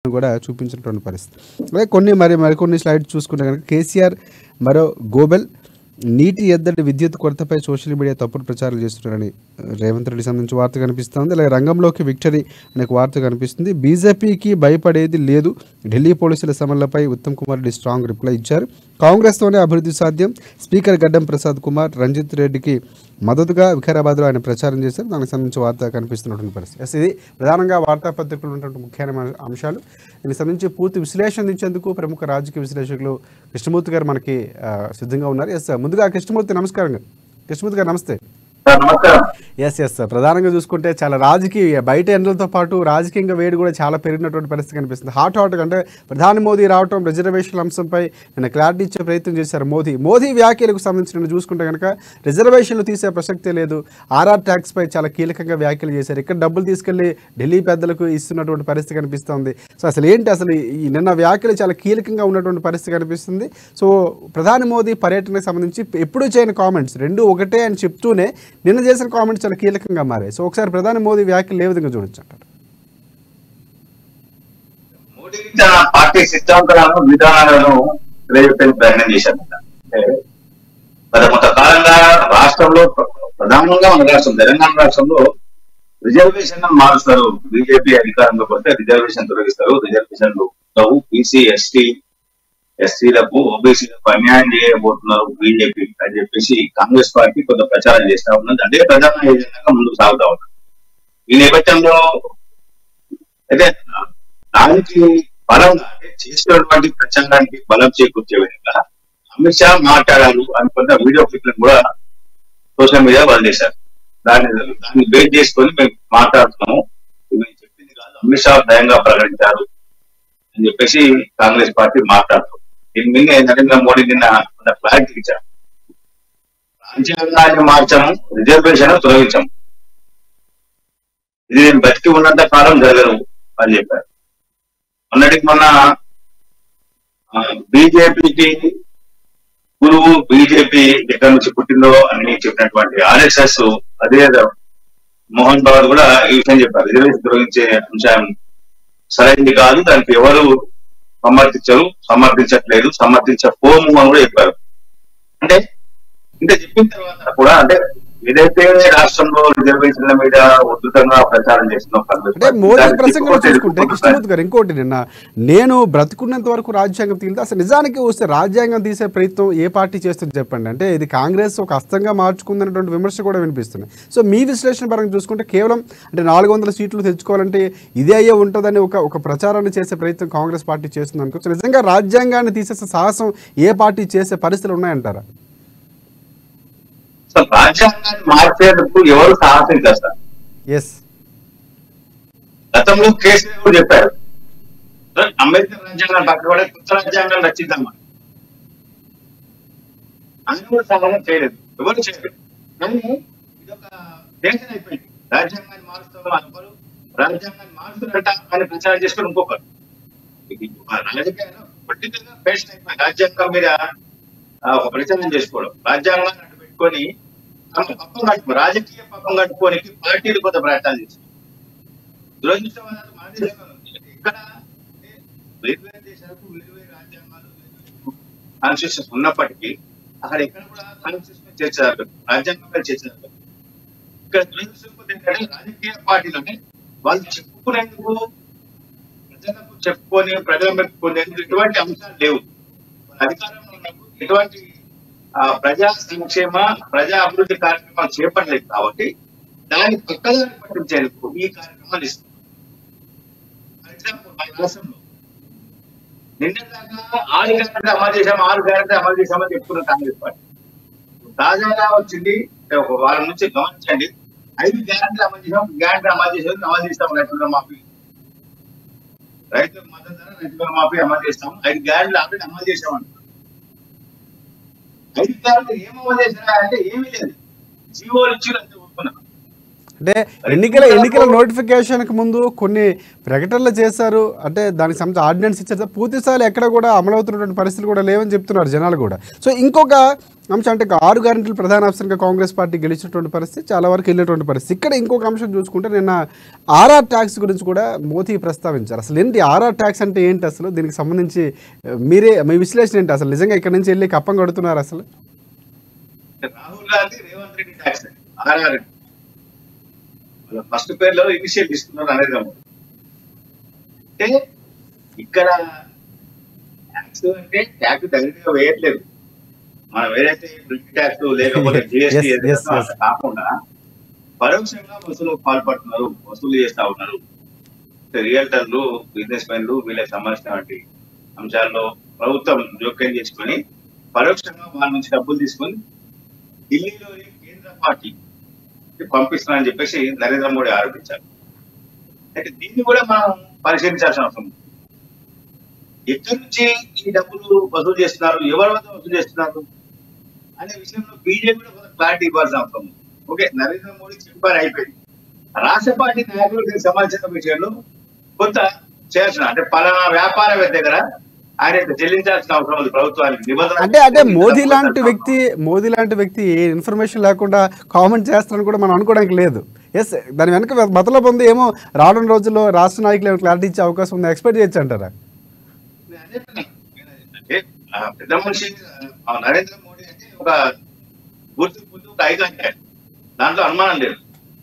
కూడా చూపించినటువంటి పరిస్థితి. అలాగే మరికొన్ని స్లైడ్స్ చూసుకుంటే కనుక కేసీఆర్ మరో గోబెల్ నీటి ఎద్దడి విద్యుత్ కొరతపై సోషల్ మీడియా తప్పుడు ప్రచారాలు చేస్తున్నారని రేవంత్ రెడ్డి సంబంధించి వార్త కనిపిస్తుంది. అలాగే రంగంలోకి విక్టరీ అనే వార్త కనిపిస్తుంది. బీజేపీకి భయపడేది లేదు, ఢిల్లీ పోలీసుల సమన్లపై ఉత్తమ్ కుమార్ రెడ్డి స్ట్రాంగ్ రిప్లై ఇచ్చారు. కాంగ్రెస్తోనే అభివృద్ధి సాధ్యం, స్పీకర్ గడ్డం ప్రసాద్ కుమార్ రంజిత్ రెడ్డికి మద్దతుగా వికారాబాద్లో ఆయన ప్రచారం చేశారు. దానికి సంబంధించి వార్త కనిపిస్తున్నటువంటి పరిస్థితి. ఇది ప్రధానంగా వార్తాపత్రికలు ఉన్నటువంటి ముఖ్యమైన అంశాలు. దీనికి సంబంధించి పూర్తి విశ్లేషణ అందించేందుకు ప్రముఖ రాజకీయ విశ్లేషకులు కృష్ణమూర్తి గారు మనకి సిద్ధంగా ఉన్నారు. ముందుగా కృష్ణమూర్తి నమస్కారం. కృష్ణమూర్తి గారు నమస్తే. ఎస్ ప్రధానంగా చూసుకుంటే చాలా రాజకీయ బయట ఎండలతో పాటు రాజకీయంగా వేడి కూడా చాలా పెరిగినటువంటి పరిస్థితి కనిపిస్తుంది. హాట్ అంటే ప్రధాని మోదీ రావటం, రిజర్వేషన్ల అంశంపై నిన్న క్లారిటీ ఇచ్చే ప్రయత్నం చేశారు మోదీ వ్యాఖ్యలకు సంబంధించి చూసుకుంటే కనుక రిజర్వేషన్లు తీసే ప్రసక్తే లేదు, ఆర్ఆర్ ట్యాక్స్ పై చాలా కీలకంగా వ్యాఖ్యలు చేశారు. ఇక్కడ డబ్బులు తీసుకెళ్లి ఢిల్లీ పెద్దలకు ఇస్తున్నటువంటి పరిస్థితి కనిపిస్తుంది. సో అసలు ఈ నిన్న వ్యాఖ్యలు చాలా కీలకంగా ఉన్నటువంటి పరిస్థితి కనిపిస్తుంది. సో ప్రధాని మోదీ పర్యటనకు సంబంధించి ఎప్పుడూ చేయని కామెంట్స్ రెండు ఒకటే అని చెప్తూనే నిన్న చేసిన కామెంట్స్ చాలా కీలకంగా మారాయి. సో ఒకసారి ప్రధాని మోదీ వ్యాఖ్యలు ఏ విధంగా చూడొచ్చు అంటారు? మోడీ తన పార్టీ సిద్ధాంతాలను విధానాలను ప్రయత్నం చేశారు. గత కొంతకాలంగా రాష్ట్రంలో ప్రధానంగా మన రాష్ట్రం తెలంగాణ రాష్ట్రంలో రిజర్వేషన్ మారుస్తారు. బీజేపీ అధికారంలోకి వస్తే రిజర్వేషన్ తొలగిస్తారు, రిజర్వేషన్లు బీసీ ఎస్సీలకు ఓబీసీలకు అన్యాయం చేయబోతున్నారు బీజేపీ అని చెప్పేసి కాంగ్రెస్ పార్టీ కొంత ప్రచారం చేస్తా ఉన్నది. అదే ప్రధాన ఏజెండాగా ముందుకు సాగుతా ఉన్నారు. ఈ నేపథ్యంలో అయితే దానికి బలంగా చేసినటువంటి ప్రచారానికి బలం చేకూర్చే విధంగా అమిత్ షా మాట్లాడారు అని కొంత వీడియో క్లిప్లను కూడా సోషల్ మీడియా వదిలేశారు. దాన్ని బేస్ చేసుకొని మేము మాట్లాడుతున్నాము, మేము చెప్పింది కాదు, అమిత్ షా భయంగా ప్రకటించారు అని చెప్పేసి కాంగ్రెస్ పార్టీ మాట్లాడుతుంది. దీని మీద నరేంద్ర మోడీ నిన్న కొంత క్లారిటీ ఇచ్చారు. రాజ్యాంగాన్ని మార్చము, రిజర్వేషన్ తొలగించము, ఇది నేను బతికి ఉన్నంత కాలం జరగదు అని చెప్పారు. మొన్న బీజేపీకి గురువు, బీజేపీ ఎక్కడి నుంచి పుట్టిందో అని చెప్పినటువంటి ఆర్ఎస్ఎస్ అదే మోహన్ బాబు కూడా ఈ విషయం చెప్పారు. రిజర్వేషన్ తొలగించే అంశం సరైనది కాదు, దానికి ఎవరు సమర్థించట్లేదు, సమర్థించకపోము అని కూడా చెప్పారు. అంటే ఇంత చెప్పిన తర్వాత కూడా అంటే ఏదైతే రాష్ట్రంలో రిజర్వేషన్ల మీద ఉధృతంగా ప్రచారం చేస్తున్నాం మోదీ ప్రసంగంలో చూసుకుంటే కృష్ణమూర్తి గారు ఇంకోటి నేను బ్రతుకున్నంత వరకు రాజ్యాంగం తీరితే అసలు నిజానికి వస్తే రాజ్యాంగం తీసే ప్రయత్నం ఏ పార్టీ చేస్తుంది చెప్పండి. అంటే ఇది కాంగ్రెస్ ఒక హస్తంగా మార్చుకుందనేటువంటి విమర్శ కూడా వినిపిస్తుంది. సో మీ విశ్లేషణ పరంగా చూసుకుంటే కేవలం అంటే 400 సీట్లు తెచ్చుకోవాలంటే ఇదే అయ్యే ఉంటుందని ఒక ప్రచారాన్ని చేసే ప్రయత్నం కాంగ్రెస్ పార్టీ చేస్తుంది అనుకోవచ్చు. నిజంగా రాజ్యాంగాన్ని తీసేసే సాహసం ఏ పార్టీ చేసే పరిస్థితులు ఉన్నాయంటారా? రాజ్యాంగాన్ని మార్చేందుకు ఎవరు సాహసం చేస్తారు? గతంలో కేసీఆర్ కూడా చెప్పారు, అంబేద్కర్ రాజ్యాంగాన్ని పక్కబడే కొత్త రాజ్యాంగాన్ని రచిద్దామని. ఆయన కూడా సాహసం చేయలేదు, ఎవరు చేయలేదు. కానీ ఇది ఒక దేశం అయిపోయింది. రాజ్యాంగాన్ని మారుస్తాం అనుకోరు, రాజ్యాంగాన్ని మారుస్తున్నట్ట అని ప్రచారం చేసుకుని ఇంకొకరు. ఇది రాజకీయాలు పొలిటికల్ గా పేషన్ అయిపోయింది. రాజ్యాంగం మీద ఒక ప్రచారం చేసుకోవడం, రాజ్యాంగాన్ని అడ్డు పెట్టుకొని పక్కం కట్టుకో రాజకీయ పక్కం కట్టుకోనికి పార్టీలు కొంత ప్రయత్నాలు చేస్తారు. దురదృష్టవశాత్తు మన దేశంలో ఇక్కడ వేరు దేశాలకు వేరు రాజ్యాంగాలు కాన్స్టిట్యూషన్ ఉన్నప్పటికీ అక్కడ ఎక్కడ కూడా కాన్స్టిట్యూషన్ చేర్చారు, రాజ్యాంగంపై చేర్చారు. ఇక్కడ దురదృష్టం ఏంటంటే రాజకీయ పార్టీలోనే వాళ్ళు చెప్పుకునేందుకు, ప్రజలకు చెప్పుకొని ప్రజలు పెట్టుకునేందుకు ఎటువంటి అంశాలు లేవు. అధికారంలో ఉన్నప్పుడు ఎటువంటి ప్రజా సంక్షేమ, ప్రజా అభివృద్ధి కార్యక్రమాలు చేపట్టలేదు కాబట్టి దాన్ని పక్కదారి పట్టించేందుకు ఈ కార్యక్రమాలు ఇస్తున్నారు. ఫర్ ఎగ్జాంపుల్ మన రాష్ట్రంలో నిన్నదాకా 6 గ్యారెంటీ అమలు చేశామని చెప్పుకున్న కాంగ్రెస్ పార్టీ తాజాగా వచ్చింది. ఒక వారం నుంచి గమనించండి, 5 గ్యారెంటీలు అమలు చేసాం. రైతుల మాఫీ, రైతులకు మద్దతు ధర, రైతుల మాఫీ అమలు చేస్తాం. 5 గ్యారెంటీలు ఆల్రెడీ అమలు చేసామంటారు. 5 గ్యారెంటీలు ఏమమలు చేసినా అంటే ఏమీ లేదు, జీవోలు ఇచ్చి అంతే ఒప్పుకున్నాం. అంటే ఎన్నికల నోటిఫికేషన్కి ముందు కొన్ని ప్రకటనలు చేశారు, అంటే దానికి సంబంధించి ఆర్డినెన్స్ ఇచ్చారు, పూర్తిస్థాయిలో ఎక్కడ కూడా అమలవుతున్నటువంటి పరిస్థితులు కూడా లేవని చెప్తున్నారు జనాలు కూడా. సో ఇంకొక అంశం అంటే 6 గ్యారెంటీలు ప్రధాన అంశంగా కాంగ్రెస్ పార్టీ గెలిచినటువంటి పరిస్థితి, చాలా వరకు వెళ్ళేటువంటి పరిస్థితి. ఇక్కడ ఇంకొక అంశం చూసుకుంటే నిన్న ఆర్ఆర్ ట్యాక్స్ గురించి కూడా మోదీ ప్రస్తావించారు. అసలు ఏంటి ఆర్ఆర్ ట్యాక్స్ అంటే ఏంటి, అసలు దీనికి సంబంధించి మీ విశ్లేషణ ఏంటి? అసలు నిజంగా ఇక్కడ నుంచి వెళ్ళి కప్పం కడుతున్నారు అసలు? Rahul Gandhi Revanth Reddy tax RR first పేర్లో ఇనిషియల్ తీసుకున్నారు నరేంద్ర మోడీ. అంటే ఇక్కడ ట్యాక్స్ అంటే ట్యాక్స్ డైరెక్ట్గా వేయట్లేదు, మనం ఏదైతే బ్రిడ్జ్ ట్యాక్స్ లేకపోతే జిఎస్టీ కాకుండా పరోక్షంగా వసూలు చేస్తా ఉన్నారు. రియల్టర్లు, బిజినెస్ మెన్లు, వీళ్ళకి సంబంధించినటువంటి అంశాల్లో ప్రభుత్వం జోక్యం చేసుకొని పరోక్షంగా వాళ్ళ నుంచి డబ్బులు తీసుకొని ఢిల్లీలోని కేంద్ర పార్టీ పంపిస్తున్నారని చెప్పేసి నరేంద్ర మోడీ ఆరోపించారు. అయితే దీన్ని కూడా మనం పరిశీలించాల్సిన అవసరం ఉంది. ఎక్కడి నుంచి ఈ డబ్బులు వసూలు చేస్తున్నారు, ఎవరి వద్ద వసూలు చేస్తున్నారు అనే విషయంలో బీజేపీ కూడా కొంత క్లారిటీ ఇవ్వాల్సిన అవసరం ఉంది. ఓకే, నరేంద్ర మోడీ చెప్పారు, అయిపోయింది. రాష్ట్ర పార్టీ నాయకులు దీనికి సంబంధించిన విషయంలో కొంత చేయాల్సిన, అంటే పలానా వ్యాపారవేత్త దగ్గర ఆయన చెల్లించాల్సిన అవసరం ఉంది ప్రభుత్వానికి నిబంధన. అంటే మోదీ లాంటి వ్యక్తి ఏ ఇన్ఫర్మేషన్ లేకుండా కామెంట్ చేస్తారని కూడా మనం అనుకోవడానికి లేదు. ఎస్, దాని వెనక మతలబు ఉంది ఏమో. రానున్న రోజుల్లో రాష్ట్ర నాయకులు ఏమైనా క్లారిటీ ఇచ్చే అవకాశం ఉంది, ఎక్స్పెక్ట్ చేయొచ్చు అంటారా? పెద్ద మనిషి నరేంద్ర మోడీ అంటే ఒక గుర్తింపు, ఒక ఐకాన్, దాంట్లో అనుమానం లేదు.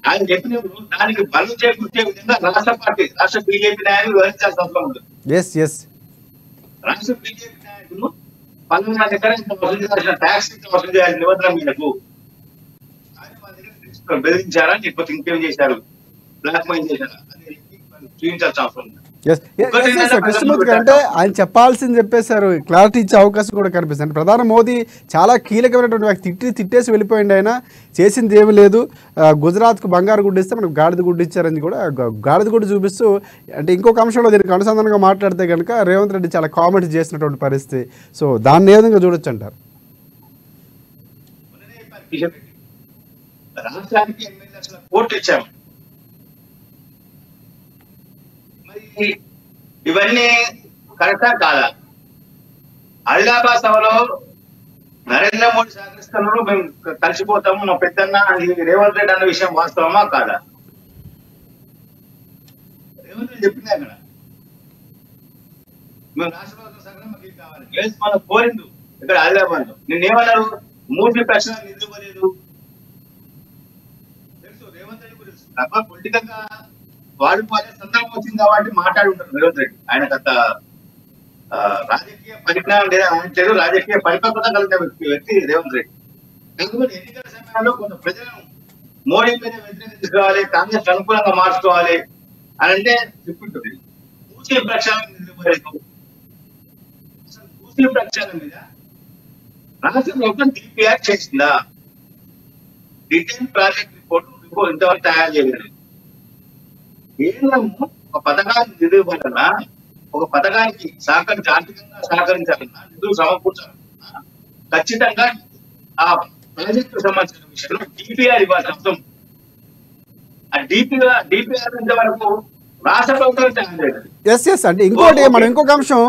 ఆయన చెప్పినప్పుడు దానికి బలం చేకూర్చే విధంగా రాష్ట్ర బీజేపీ నాయకులు వివరించాల్సిన అవసరం ఉంటుంది. రాష్ట్ర బీజేపీ నాయకులు పలానా దగ్గర వసూలు చేయాల్సిన ట్యాక్స్ వసూలు చేయాల్సిన నిబంధన మీదకు బెదిరించారా, లేకపోతే ఇంకేం చేశారు, బ్లాక్ మెయిల్ చేశారా అనేది చూపించాల్సిన అవసరం ఉంది. కృష్ణమూర్తి గారు, అంటే ఆయన చెప్పాల్సింది చెప్పేశారు, క్లారిటీ ఇచ్చే అవకాశం కూడా కనిపిస్తుంది. ప్రధాని మోదీ చాలా కీలకమైనటువంటి వ్యక్తి, తిట్టేసి వెళ్ళిపోయింది, ఆయన చేసింది ఏమీ లేదు. గుజరాత్కు బంగారు గుడ్డు ఇస్తే మనకు గాడిద గుడ్డు ఇచ్చారని కూడా గాడిద గుడ్డు చూపిస్తూ, అంటే ఇంకొక అంశంలో దీనికి అనుసంధానంగా మాట్లాడితే కనుక రేవంత్ రెడ్డి చాలా కామెంట్స్ చేసినటువంటి పరిస్థితి. సో దాన్ని ఏ విధంగా చూడొచ్చు అంటారు? రాష్ట్రానికి 8 లక్షల కోట్లు ఇచ్చాము. మరి ఇవన్నీ కరెక్టా కాదా? ఆదిలాబాద్ సభలో నరేంద్ర మోడీ సహకరిస్తున్నారు, మేము కలిసిపోతాము, మా పెద్దన్న రేవంత్ రెడ్డి అన్న విషయం వాస్తవమా కాదా? రేవంత్ రెడ్డి చెప్పింది అక్కడ, మేము రాష్ట్ర ప్రభుత్వం సహకారం మాకు కావాలి. మనం కోరిండు ఇక్కడ ఆదిలాబాద్ లో. నిన్నేమన్నారు, 3 ప్రశ్నలు నిధులు ఇవ్వలేదు తెలుసు, రేవంత్ రెడ్డి గురించి తప్ప పొలిటికల్ గా వాడుకోవాలే సందర్భం వచ్చింది కాబట్టి మాట్లాడి ఉంటారు రేవంత్ రెడ్డి. ఆయనకు అంత రాజకీయ పరిజ్ఞానం లేదా లేదు, రాజకీయ పరిపక్వత కలిగిన వ్యక్తి రేవంత్ రెడ్డి. కాకపోతే ఎన్నికల సమయంలో కొంత ప్రజలను మోడీ మీద వ్యతిరేకించుకోవాలి, కాంగ్రెస్ అనుకూలంగా మార్చుకోవాలి అని అంటే చెప్తుంటుంది. ముస్లిం ప్రక్షాళన నిలబడలేదు. అసలు ముస్లిం ప్రక్షాళన మీద రాష్ట్ర ప్రభుత్వం డిపిఆర్ చేసిందా? డీటెయిల్ ప్రాజెక్ట్ రిపోర్ట్ ఇంతవరకు తయారు చేయలేదు. కేంద్రము ఒక పథకాన్ని నిధులు ఇవ్వాలన్నా, ఒక పథకానికి ఆర్థికంగా సహకరించాలన్నా, నిధులు సమకూర్చాలన్నా ఖచ్చితంగా ఆ ప్రాజెక్టు సంబంధించిన విషయంలో డిపిఆర్ ఇవ్వాల్సిన అవసరం. ఆ డిపిఆర్ ఇంతవరకు రాష్ట్ర ప్రభుత్వం తయారు చేయలేదు. అంటే ఇంకోటి మనం ఇంకొక అంశం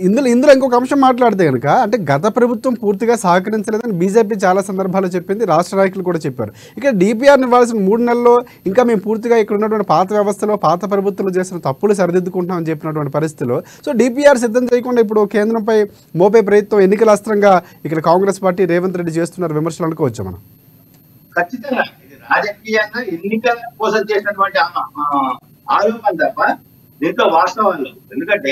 ఇందులో ఇంకొక అంశం మాట్లాడితే కనుక, అంటే గత ప్రభుత్వం పూర్తిగా సహకరించలేదని బీజేపీ చాలా సందర్భాల్లో చెప్పింది, రాష్ట్ర నాయకులు కూడా చెప్పారు. ఇక్కడ డిపిఆర్ని ఇవ్వాల్సిన 3 నెలల్లో ఇంకా మేము పూర్తిగా ఇక్కడ ఉన్నటువంటి పాత వ్యవస్థలో పాత ప్రభుత్వంలో చేసిన తప్పులు సరిదిద్దుకుంటామని చెప్పినటువంటి పరిస్థితిలో, సో డిపిఆర్ సిద్ధం చేయకుండా ఇప్పుడు కేంద్రంపై మోపే ప్రయత్నం ఎన్నికల అస్త్రంగా ఇక్కడ కాంగ్రెస్ పార్టీ రేవంత్ రెడ్డి చేస్తున్నారు విమర్శలు అనుకోవచ్చు మనం. ఖచ్చితంగా ఇది రాజకీయంగా ఎన్నికల కోసం చేసినటువంటి ఆరోపణ తప్ప దీంట్లో వాస్తవాలు. ఎందుకంటే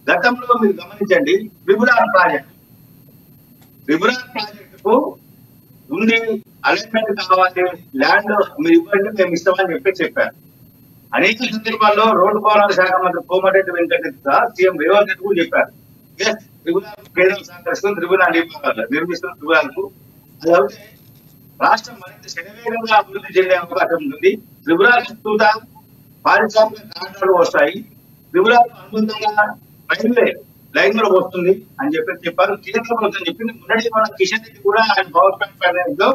గతంలో మీరు గమనించండి, త్రిపురార్ ప్రాజెక్టుకు ఉంది, అలైన్మెంట్ కావాలి, ల్యాండ్ మీరు ఇవ్వండి మేము ఇస్తామని చెప్పారు. అనేక సందర్భాల్లో రోడ్డు భవనాల శాఖ మంత్రి కోమటిరెడ్డి వెంకటరెడ్డి సీఎం రేవంత్ రెడ్డి కూడా చెప్పారు, త్రిపురాకు కేంద్రం సహకరిస్తుంది, నిర్మిస్తున్న త్రిపురాలకు. అది అయితే రాష్ట్రం మరింత శరవేగంగా అభివృద్ధి చెందే అవకాశం ఉంటుంది. త్రిపురాకు చుట్టూతా పారిశ్రామిక కాంట్రాక్టులు వస్తాయి, త్రిపురాకు అనుబంధంగా రైల్వే లైన్ కూడా వస్తుంది అని చెప్పారు. కేంద్ర ప్రభుత్వం చెప్పింది. మొన్నటి మన కిషన్ రెడ్డి కూడా ఆయన పవర్ పాయింట్ లో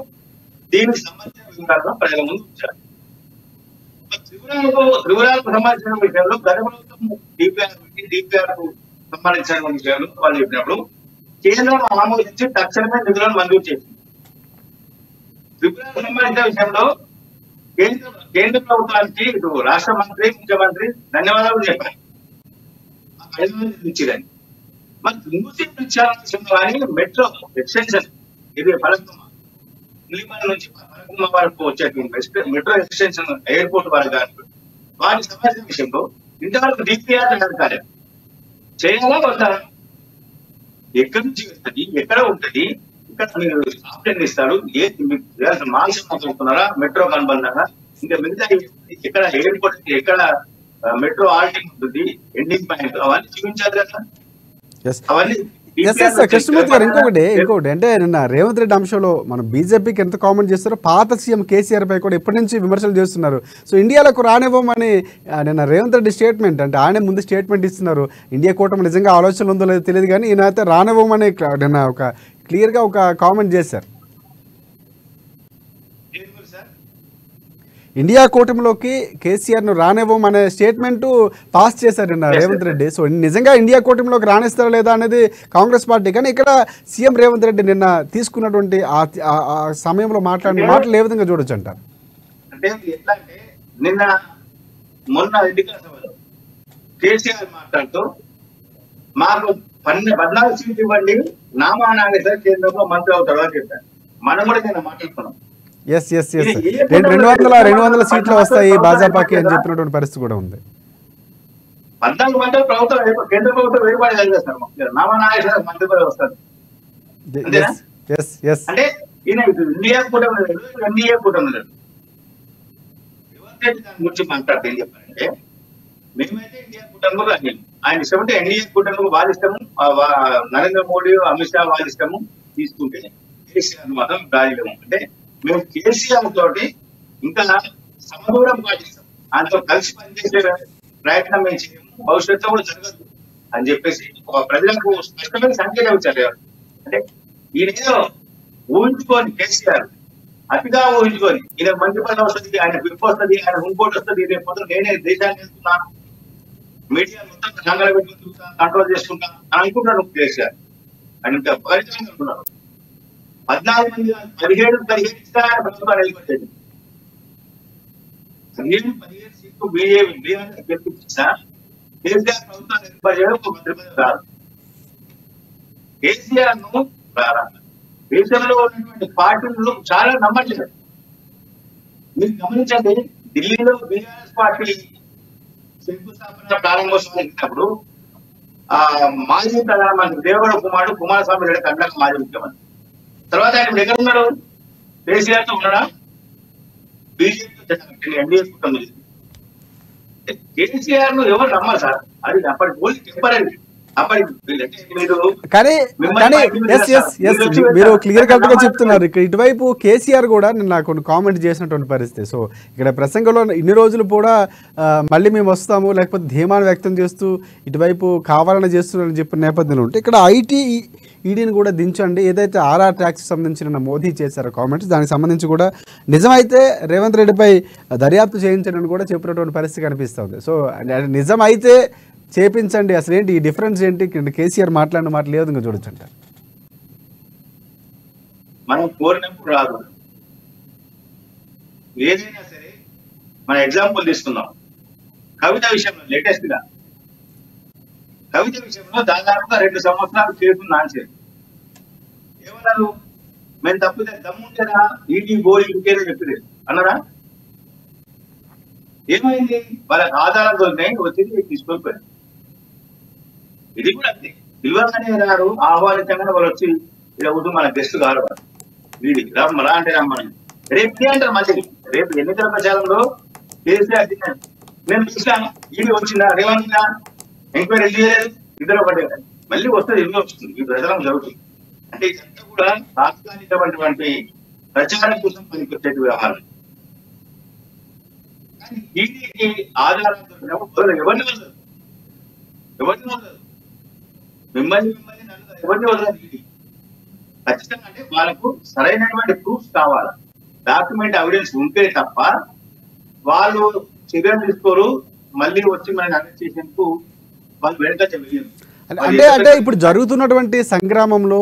దీనికి సంబంధించిన వివరాలను ప్రజల ముందు ఉంచారు. త్రిపురాలకు సంబంధించిన విషయంలో గత ప్రభుత్వం డిపిఆర్ కు సంబంధించిన విషయాలు వాళ్ళు చెప్పినప్పుడు కేంద్రం ఆమోదించి తక్షణమే నిధులను మంజూరు చేసింది. త్రిపురకు సంబంధించిన విషయంలో కేంద్ర ప్రభుత్వానికి ఇటు రాష్ట్ర మంత్రి ముఖ్యమంత్రి ధన్యవాదాలు చెప్పారు. ఇచ్చిరని మరి మూసీ విషయంలో కానీ మెట్రో ఎక్స్టెన్షన్ ఇది ఫలకుమ నిలిమల నుంచి ఫలకుమ వరకు వచ్చేటువంటి మెట్రో ఎక్స్టెన్షన్ ఎయిర్పోర్ట్ వరకు కానీ వాటి సంబంధించిన విషయంలో ఇంతవరకు డిపిఆర్ అడగాలి చేయాలా వద్దా, ఎక్కడి నుంచి వస్తుంది, ఎక్కడ ఉంటుంది, ఇక్కడ మీరు ఆప్షన్ ఇస్తారు, మాల్స్ మాట్లాడుతున్నారా మెట్రో కనబడినారా, ఇంకా మిగతా ఎక్కడ ఎయిర్పోర్ట్ ఎక్కడ మెట్రో ఆల్టింగ్ ఉంటుంది, ఎండింగ్ పాయింట్ అవన్నీ చూపించాలి కదా. అవన్నీ కృష్ణమూర్తి గారు ఇంకొకటి అంటే నిన్న రేవంత్ రెడ్డి అంశంలో మనం బీజేపీకి ఎంత కామెంట్ చేస్తారో పాత సీఎం కేసీఆర్ పై కూడా ఎప్పటి నుంచి విమర్శలు చేస్తున్నారు. సో ఇండియాలకు రానివ్వమని నిన్న రేవంత్ రెడ్డి స్టేట్మెంట్ అంటే ఆయన ముందు స్టేట్మెంట్ ఇస్తున్నారు. ఇండియా కూటమి నిజంగా ఆలోచనలు ఉందో లేదో తెలియదు కానీ ఈయన అయితే రానివ్వమని నిన్న ఒక క్లియర్గా ఒక కామెంట్ చేశారు. ఇండియా కూటమిలోకి కేసీఆర్ను రానివ్వమనే స్టేట్మెంట్ పాస్ చేశారు నిన్న రేవంత్ రెడ్డి. సో నిజంగా ఇండియా కూటమిలోకి రాణిస్తారా లేదా అనేది కాంగ్రెస్ పార్టీ, కానీ ఇక్కడ సీఎం రేవంత్ రెడ్డి నిన్న తీసుకున్నటువంటి ఆ సమయంలో మాట్లాడిన మాటలు ఏ విధంగా చూడొచ్చు అంటారు? అంటే ఎట్లా అంటే నిన్న మొన్న ఎన్నికల సభలో కేసీఆర్ మాట్లాడుతూ మాకు 14 సీట్లు ఇవ్వండి, నామా నాగేశ్వర కేంద్రంలో మంత్రి అవుతాడు అని చెప్పారు. మనం కూడా నేను మాట్లాడుతున్నాం. 200 సీట్లు వస్తాయి భాజపాకి అని చెప్పినటువంటి పరిస్థితి కూడా ఉంది. 14 మంది ప్రభుత్వం కేంద్ర ప్రభుత్వం వేరుపాటు కలిగేస్తారు, నామనాగేశ్వర మంత్రి కూడా వస్తారు. అంటే ఈయన ఇండియా కూటమి లేదు, ఎన్డీఏ కూటమి లేదు. దాని గురించి మాట్లాడితే ఏం చెప్పారంటే మేమైతే ఇండియా కూటమిలో రాని ఆయన ఇష్టమంటే ఎన్డీఏ కూటమికి వాదిస్తాము, నరేంద్ర మోడీ అమిత్ షా వాదిస్తాము, తీసుకుంటే కేసీఆర్ మాత్రం రాజీలేము. అంటే మేము కేసీఆర్ తోటి ఇంకా సమదూరం పాటిస్తాం, ఆయనతో కలిసి పనిచేసే ప్రయత్నం మేము చేయము, భవిష్యత్తులో కూడా జరగదు అని చెప్పేసి ప్రజలకు స్పష్టమైన సంకేతం ఇచ్చారు. అంటే ఈయనేదో ఊహించుకొని కేసీఆర్ అతిగా ఊహించుకొని ఈయన మంత్రి పదవి వస్తుంది, ఆయన పిలుపు వస్తుంది, ఆయన ఇంకోటి వస్తుంది, రేపు మొత్తం నేనే దేశాన్ని వెళ్తున్నా, మీడియా మొత్తం సంఘాల పెట్టుకుంటా కంట్రోల్ చేసుకుంటా అని అనుకుంటున్నాడు కేసీఆర్. ఆయన ఇంకా పరిచయం అనుకున్నారు. 14 మంది 17 ప్రభుత్వాలు వెళ్ళిపోతుంది. 17 సీట్లు బీజేపీ గెలిపించిన కేసీఆర్ ప్రభుత్వాన్ని ఏర్పాటు చేయడం ఒక మంత్రి పదవి రాదు. కేసీఆర్ ను దేశంలో ఉన్నటువంటి పార్టీలు చాలా నమ్మట్లేదు. మీరు గమనించండి, ఢిల్లీలో బీఆర్ఎస్ పార్టీ శంకుస్థాపన ప్రారంభోత్సవం జరిగినప్పుడు మాజీ ప్రధానమంత్రి దేవగౌడ కుమారస్వామి రెడ్డి కర్ణాటక మాజీ ముఖ్యమంత్రి. తర్వాత ఆయన ఎక్కడ ఉన్నాడు? కేసీఆర్ తో ఉన్నాడా? బీజేపీ ఎన్డీఏ కూటమి. కేసీఆర్ ను ఎవరు నమ్మరు సార్, అది అప్పటి ఓన్లీ టెంపరీ. కానీ మీరు క్లియర్ కట్ గా చెప్తున్నారు. ఇక్కడ ఇటువైపు కేసీఆర్ కూడా నిన్న కొన్ని కామెంట్ చేసినటువంటి పరిస్థితి. సో ఇక్కడ ప్రసంగంలో ఇన్ని రోజులు కూడా మళ్ళీ మేము వస్తాము లేకపోతే ధీమాను వ్యక్తం చేస్తూ ఇటువైపు కావాలని చేస్తున్నారని చెప్పిన నేపథ్యంలో ఉంటే ఇక్కడ ఈడీని కూడా దించండి, ఏదైతే ఆర్ఆర్ ట్యాక్స్ సంబంధించిన మోదీ చేశారో కామెంట్స్ దానికి సంబంధించి కూడా నిజమైతే రేవంత్ రెడ్డిపై దర్యాప్తు చేయించండి అని కూడా చెప్పినటువంటి పరిస్థితి కనిపిస్తుంది. సో నిజం అయితే చేపించండి, అసలు ఏంటి ఈ డిఫరెన్స్ ఏంటి? కేసీఆర్ మాట్లాడిన మాటలు ఏ విధంగా చూడొచ్చు అంటారు? మనం కోరినప్పుడు రాదు. ఏదైనా సరే మన ఎగ్జాంపుల్ తీసుకుందాం. కవిత విషయంలో లేటెస్ట్ గా కవిత విషయంలో దాదాపుగా 2 సంవత్సరాలు కేసు నాన్సేది. ఏమన్నారు? మేము తప్పితే దమ్ముంటేనా ఈటీ గోళీ ఇంకేదో చెప్తుంది అన్నారా? ఏమైంది? వాళ్ళ ఆధారాలు దొరికినాయి, వచ్చింది తీసుకొని. ఇది కూడా అంతే. పిలవగానే రారు, ఆహ్వానించగానే వాళ్ళు వచ్చి ఇలా వద్దు మన గెస్ట్ కారు వీడి రమ్మరా అంటే రమ్మని. రేపు అంటారు మళ్ళీ. రేపు ఎన్నికల ప్రచారంలో కేసీఆర్ నేను చూసాను, ఇది వచ్చిందా రేవంత్ ఎంక్వైరీ చేయలేదు, ఇద్దరు ఒకటే మళ్ళీ వస్తుంది, ఇల్లు వస్తుంది, ఈ ప్రచారం జరుగుతుంది. అంటే ఇదంతా కూడా తాత్కాలికమైనటువంటి ప్రచారం కోసం పనికొచ్చే వ్యవహారం. కానీ ఈడీకి ఆధారాలు దొరికినప్పుడు ఎవరిని వదలదు, మిమ్మల్ని నన్ను ఎవరిని వదలదు ఈడీ. ఖచ్చితంగా అంటే వాళ్ళకు సరైనటువంటి ప్రూఫ్స్ కావాలి. డాక్యుమెంట్ ఎవిడెన్స్ ఉంటే తప్ప వాళ్ళు చర్యలు తీసుకోరు. మళ్ళీ వచ్చి మనకి అరెస్ట్ చేసేందుకు వాళ్ళు వెనక వెయ్యరు. అంటే ఇప్పుడు జరుగుతున్నటువంటి సంగ్రామంలో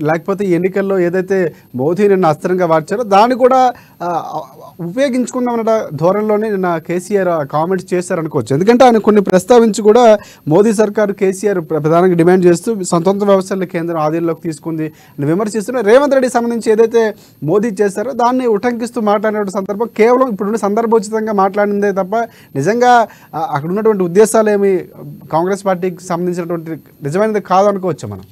లేకపోతే ఎన్నికల్లో ఏదైతే మోదీ నిన్న అస్త్రంగా వార్చారో దాన్ని కూడా ఉపయోగించుకుందామన్న ధోరణిలోనే నిన్న కేసీఆర్ కామెంట్స్ చేశారనుకోవచ్చు. ఎందుకంటే ఆయన కొన్ని ప్రస్తావించి కూడా మోదీ సర్కారు కేసీఆర్ ప్రధానంగా డిమాండ్ చేస్తూ స్వతంత్ర వ్యవస్థలను కేంద్రం ఆధీనంలోకి తీసుకుంది అని విమర్శిస్తున్న రేవంత్ రెడ్డి సంబంధించి ఏదైతే మోదీ చేశారో దాన్ని ఉటంకిస్తూ మాట్లాడిన సందర్భం కేవలం ఇప్పుడున్న సందర్భోచితంగా మాట్లాడిందే తప్ప నిజంగా అక్కడ ఉన్నటువంటి ఉద్దేశాలు ఏమి కాంగ్రెస్ పార్టీకి సంబంధించినటువంటి నిజమైనది కాదు అనుకోవచ్చు మనం.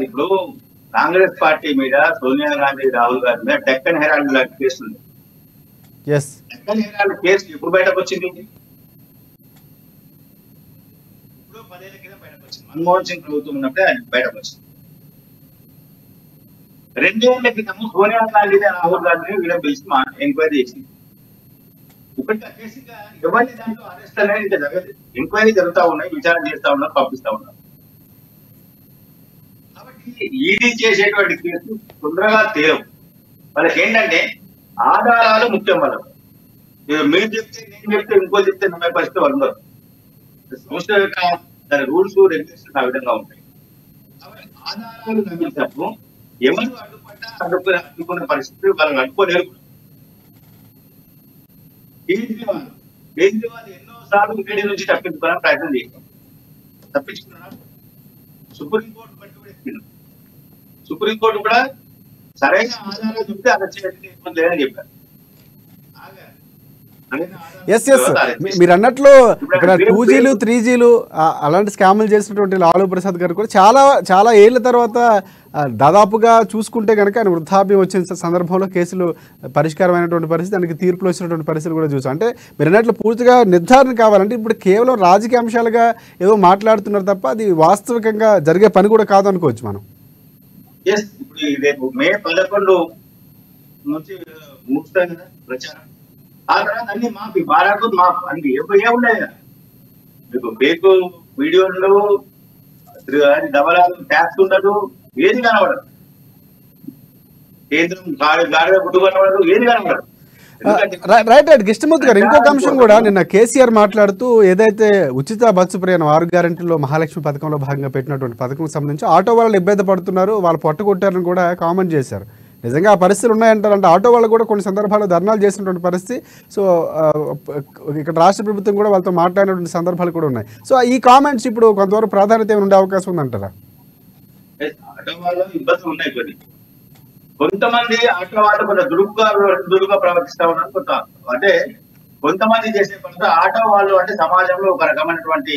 ఇప్పుడు కాంగ్రెస్ పార్టీ మీద సోనియా గాంధీ, రాహుల్ గాంధీ మీద డెక్కన్ హెరాల్డ్ లాంటి కేసు ఉంది. డెక్కన్ హెరాల్డ్ కేసు ఎప్పుడు బయటకు వచ్చింది? ఇప్పుడు 10 ఏళ్ల కింద బయటకు వచ్చింది. మన్మోహన్ సింగ్ ప్రభుత్వం ఉన్నప్పుడే బయటకు వచ్చింది. 2 ఏళ్ల క్రితం సోనియా గాంధీ, రాహుల్ గాంధీని వీళ్ళని పిలిచి ఎంక్వైరీ చేసింది. ఇప్పటికీ కేసుగా ఎవరిని దాంట్లో అరెస్ట్ అనేది ఇంకా జరగదు. ఎంక్వైరీ జరుగుతూ ఉన్నాయి, విచారణ చేస్తా ఉన్నారు, పంపిస్తా ఉన్నారు. కాబట్టి ఈడీ చేసేటువంటి కేసు తొందరగా తేలవు. వాళ్ళకి ఏంటంటే ఆధారాలు ముఖ్యం. వాళ్ళకు మీరు చెప్తే, నేను చెప్తే, ఇంకో చెప్తే నమ్మే పరిస్థితి వాళ్ళు ఉండరు. సంస్థ యొక్క దాని రూల్స్ రెగ్యులేషన్ ఆ విధంగా ఉంటాయి. కాబట్టి ఆధారాలు నమ్మినప్పుడు ఎవరు అడ్డుపడ్డా అడ్డుకునే పరిస్థితి వాళ్ళని అడ్డుకోలేరు. కేజ్రీవాల్ ఎన్నోసార్లు ఈడీ నుంచి తప్పించుకోవడానికి ప్రయత్నం చేశారు. తప్పించుకున్నాడు. సుప్రీంకోర్టు బట్టి కూడా ఎక్కింది. సుప్రీంకోర్టు కూడా సరైన ఆధారాలు చెప్తే అరెస్ట్ చేయడానికి ఇబ్బంది లేదని చెప్పారు. మీరు అన్నట్లు ఇక్కడ 2Gలు 3Gలు అలాంటి స్కాములు చేసినటువంటి లాలూ ప్రసాద్ గారు కూడా చాలా ఏళ్ల తర్వాత దాదాపుగా చూసుకుంటే కనుక ఆయన వృద్ధాప్యం వచ్చిన సందర్భంలో కేసులు పరిష్కారమైనటువంటి పరిస్థితి, దానికి తీర్పులు వచ్చినటువంటి పరిస్థితులు కూడా చూసాం. అంటే మీరు అన్నట్లు పూర్తిగా నిర్ధారణ కావాలంటే ఇప్పుడు కేవలం రాజకీయ అంశాలుగా ఏదో మాట్లాడుతున్నారు తప్ప అది వాస్తవికంగా జరిగే పని కూడా కాదు అనుకోవచ్చు మనం. ఇప్పుడు రేపు మే 11 నుంచి ముగుస్తాయి కదా ప్రచారం. ఆ తర్వాత అన్ని మాఫీ, బారాకు మాఫ్ అన్ని ఏమున్నాయి కదా. మీకు ఫేక్ వీడియోలు, డబల్ ట్యాక్స్ ఉండదు, ఏది కనబడదు. కేంద్రం గాడిద గుడ్డు కనబడదు, ఏది కనబడదు. రైట్ కృష్ణమూర్తి గారు, ఇంకొక అంశం కూడా నిన్న కేసీఆర్ మాట్లాడుతూ ఏదైతే ఉచిత బస్సు ప్రయాణం 6 గ్యారెంటీలో మహాలక్ష్మి పథకంలో భాగంగా పెట్టినటువంటి పథకం సంబంధించి ఆటో వాళ్ళు ఇబ్బంది పడుతున్నారు, వాళ్ళు పొట్టగొట్టారని కూడా కామెంట్ చేశారు. నిజంగా ఆ పరిస్థితులు ఉన్నాయంటారు. అంటే ఆటో వాళ్ళు కూడా కొన్ని సందర్భాల్లో ధర్నాలు చేసినటువంటి పరిస్థితి. సో ఇక్కడ రాష్ట్ర ప్రభుత్వం కూడా వాళ్ళతో మాట్లాడినటువంటి సందర్భాలు కూడా ఉన్నాయి. సో ఈ కామెంట్స్ ఇప్పుడు కొంతవరకు ప్రాధాన్యత ఉండే అవకాశం ఉందంటారా? ఆటో వాళ్ళు ఇబ్బందులు ఉన్నాయి. కొంతమంది ఆటో వాళ్ళు కొంత దురుగ్గా ప్రవర్తిస్తా ఉన్నారు. కొంత అంటే కొంతమంది చేసే పనులు ఆటో వాళ్ళు అంటే సమాజంలో ఒక రకమైనటువంటి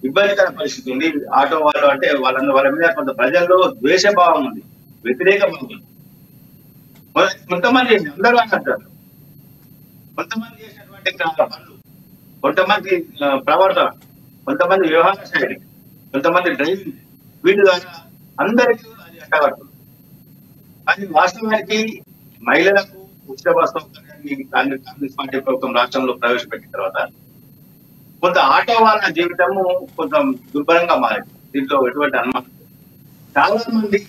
ఇబ్బందికర పరిస్థితి ఉంది. ఆటో వాళ్ళు అంటే వాళ్ళ మీద కొంత ప్రజల్లో ద్వేషభావం ఉంది, వ్యతిరేకం ఉంది. కొంతమంది అందరూ అంటారు, కొంతమంది చేసినటువంటి పనులు, కొంతమంది ప్రవర్తన, కొంతమంది వ్యవహార శైలి, కొంతమంది డ్రైవింగ్, వీటి ద్వారా అందరికీ అది అడ్డగడుతుంది. అది వాస్తవానికి మహిళలకు ఉచిత బస్ సౌకర్యాన్ని కాంగ్రెస్ పార్టీ ప్రభుత్వం రాష్ట్రంలో ప్రవేశపెట్టిన తర్వాత కొంత ఆటో వాళ్ళ జీవితము కొంచెం దుర్భరంగా మారింది. దీంట్లో ఎటువంటి అనుమానం. చాలా మంది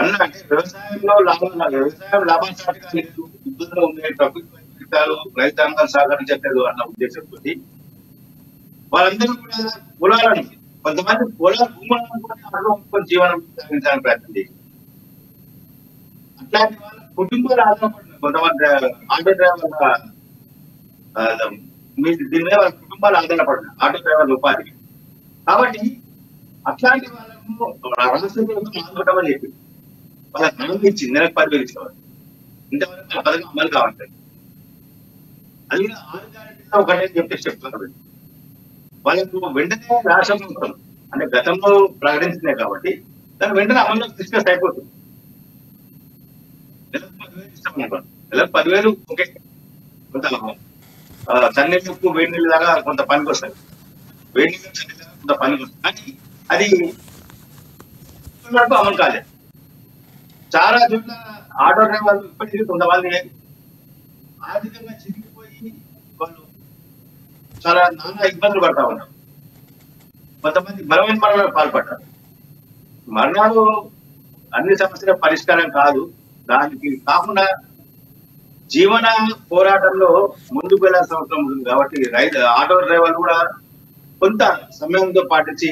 అంటే వ్యవసాయంలో వ్యవసాయం లాభసాటిగా లేదు, ఇబ్బందులు ఉన్నాయి, ప్రభుత్వ ఫలితాలు రైతాంగం సహకరించట్లేదు అన్న ఉద్దేశంతో వాళ్ళందరూ కూడా పొలాలను, కొంతమంది భూములను జీవనం సాగించడానికి ప్రయత్నం చేసి అట్లాంటి వాళ్ళ కుటుంబాలు ఆధారపడుతుంది. కొంతమంది ఆటో డ్రైవర్ల దీని మీద వాళ్ళ కుటుంబాలు ఆధారపడుతుంది, ఆటో డ్రైవర్ల ఉపాధి. కాబట్టి అట్లాంటి వాళ్ళకు రాష్ట్ర ప్రభుత్వం ఆదుకోవడం చెప్పింది. వాళ్ళకి హామీ ఇచ్చింది, నెలకు 10,000 ఇచ్చేవాళ్ళు. ఇంతవరకు ఆ పథకం అమలు కావట్లేదు. అది 6 గ్యారెంటీలో ఒకటే చెప్పేసి చెప్తున్నారు. వాళ్ళకు వెంటనే రాష్ట్ర ప్రభుత్వం అంటే గతంలో ప్రకటించిందే కాబట్టి దాన్ని వెంటనే అమల్లోకి డిస్కస్ అయిపోతుంది. నెలకు 10,000 ఇస్తామనుకోండి, నెలకు 10,000 ఓకే, కొంత చన్నీళ్ళకు వేడి నీళ్ళు దాకా కొంత పనికి వస్తాయి, వేడి నీళ్ళు చన్నీళ్ళు దాకా కొంత పనికి వస్తుంది. కానీ అది అమలు కాలేదు. చాలా చోట్ల ఆటో డ్రైవర్లు ఇప్పటికీ కొంతమంది ఆర్థికంగా చిరిగిపోయి వాళ్ళు చాలా నానా ఇబ్బందులు పడతా ఉన్నారు. కొంతమంది మరణాలు పాల్పడ్డారు. మరణాలు అన్ని సమస్యల పరిష్కారం కాదు. దానికి కాకుండా జీవన పోరాటంలో ముందుకు వెళ్లాల్సిన అవసరం ఉంది కాబట్టి ఆటో డ్రైవర్లు కూడా కొంత సమయంతో పాటించి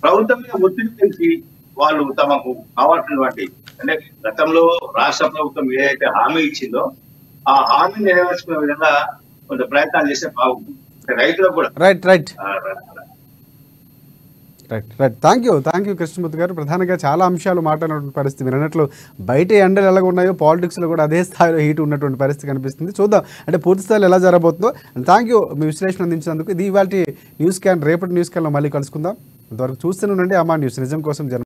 ప్రభుత్వం మీద ఒత్తిడి పెంచి వాళ్ళు తమకు కావాల్సినటువంటి అంటే గతంలో రాష్ట్ర ప్రభుత్వం ఏదైతే హామీ ఇచ్చిందో ఆ హామీ నెరవేర్చుకునే విధంగా కొంత ప్రయత్నాలు చేస్తే బాగుంటుంది. రైతులకు కూడా right right right right thank you Krishnamurthy గారు. ప్రధానంగా చాలా అంశాలు మాట్లాడినటువంటి పరిస్థితి మీరు అన్నట్లు బయట ఎండలు ఎలాగ ఉన్నాయో పాలిటిక్స్లో కూడా అదే స్థాయిలో హీట్ ఉన్నటువంటి పరిస్థితి కనిపిస్తుంది. చూద్దాం అంటే పూర్తి స్థాయిలో ఎలా జరగబోతుందో. థ్యాంక్ యూ మీ విశ్లేషణ అందించినందుకు. ఇది ఇవాళ న్యూస్ క్యాన్. రేపటి న్యూస్ క్యాన్లో మళ్ళీ కలుసుకుందాం. అంతవరకు చూస్తూనే ఉండండి అమా న్యూస్, నిజం కోసం జనం.